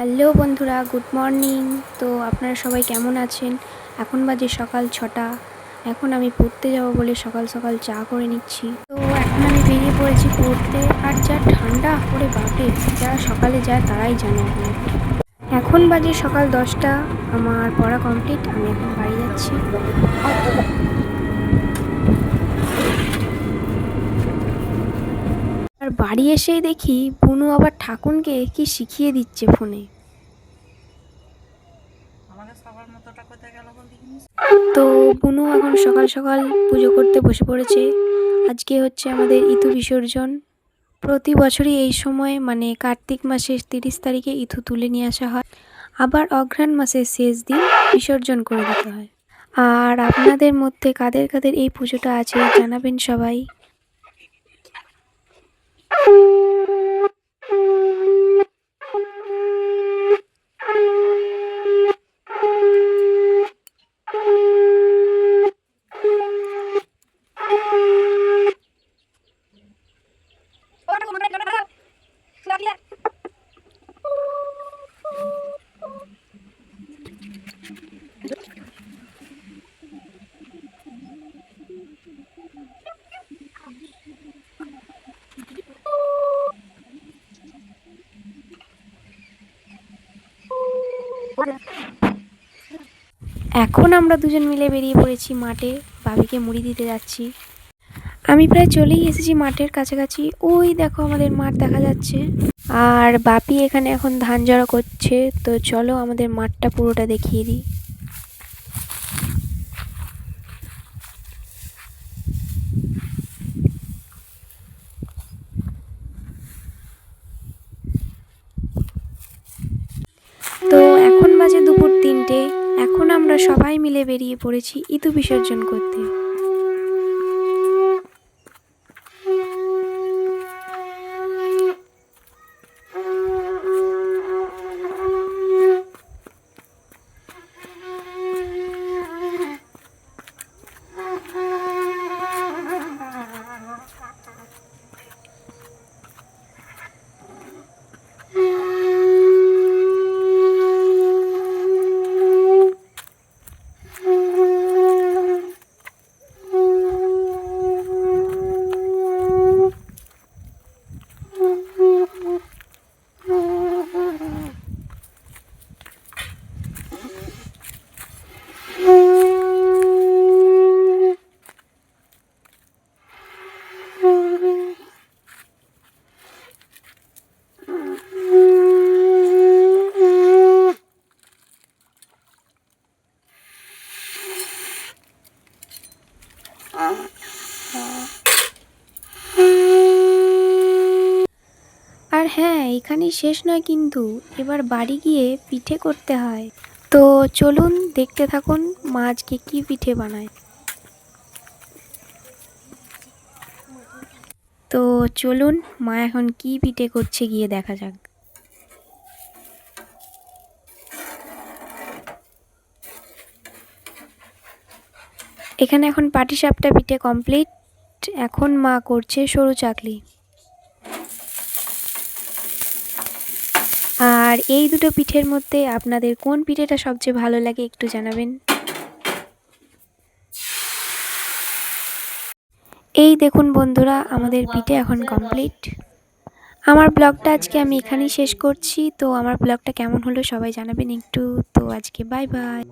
Hello বন্ধুরা, good morning. তো আপনারা সবাই কেমন আছেন? এখন বাজে সকাল 6টা। এখন আমি পড়তে যাব বলে সকাল সকাল চা করে নিচ্ছি। তো এখন আমি বেরিয়ে পড়েছি পড়তে। আর যা ঠান্ডা, ওরে বাপরে, যারা সকালে যায় তারাই জানে। এখন বাজে সকাল 10টা। আমার পড়া কমপ্লিট, আমি এখন বাড়ি যাচ্ছি। আর বাড়ি এসেই দেখি বুনু আবার ঠাকুনকে কি শিখিয়ে দিচ্ছে ফোনে। তো বুনু এখন সকাল সকাল পুজো করতে বসে পড়েছে। আজকে হচ্ছে আমাদের ইতু বিসর্জন। প্রতি বছরই এই সময় মানে কার্তিক মাসের 30 তারিখে ইতু তুলে নিয়ে আসা হয়, আবার অঘ্রাণ মাসের শেষ দিন বিসর্জন করে দিতে হয়। আর আপনাদের মধ্যে কাদের কাদের এই পুজোটা আছে জানাবেন সবাই। এখন আমরা দুজন মিলে বেরিয়ে পড়েছি মাঠে, ভাবিকে মুড়ি দিতে যাচ্ছি। আমি প্রায় চলেই এসেছি মাঠের কাছাকাছি। ওই দেখো আমাদের মাঠ দেখা যাচ্ছে। আর বাপি এখানে এখন ধান জড়ো করছে। তো চলো আমাদের মাঠটা পুরোটা দেখিয়ে দিই। তো এখন বাজে দুপুর 3টে। এখন আমরা সবাই মিলে বেরিয়ে পড়েছি ইতু বিসর্জন করতে। আর হ্যাঁ, এখানেই শেষ নয় কিন্তু, এবার বাড়ি গিয়ে পিঠে করতে হয়। তো চলুন দেখতে থাকুন মা আজকে কি পিঠে বানায়। তো চলুন মা এখন কি পিঠে করছে গিয়ে দেখা যাক। এখানে এখন পাটিসাপটা পিঠে কমপ্লিট। এখন মা করছে সরু চাকলি। আর এই দুটো পিঠের মধ্যে আপনাদের কোন পিঠেটা সবচেয়ে ভালো লাগে একটু জানাবেন। এই দেখুন বন্ধুরা, আমাদের পিঠে এখন কমপ্লিট। আমার ব্লগটা আজকে আমি এখানেই শেষ করছি। তো আমার ব্লগটা কেমন হলো সবাই জানাবেন একটু। তো আজকে বাই বাই।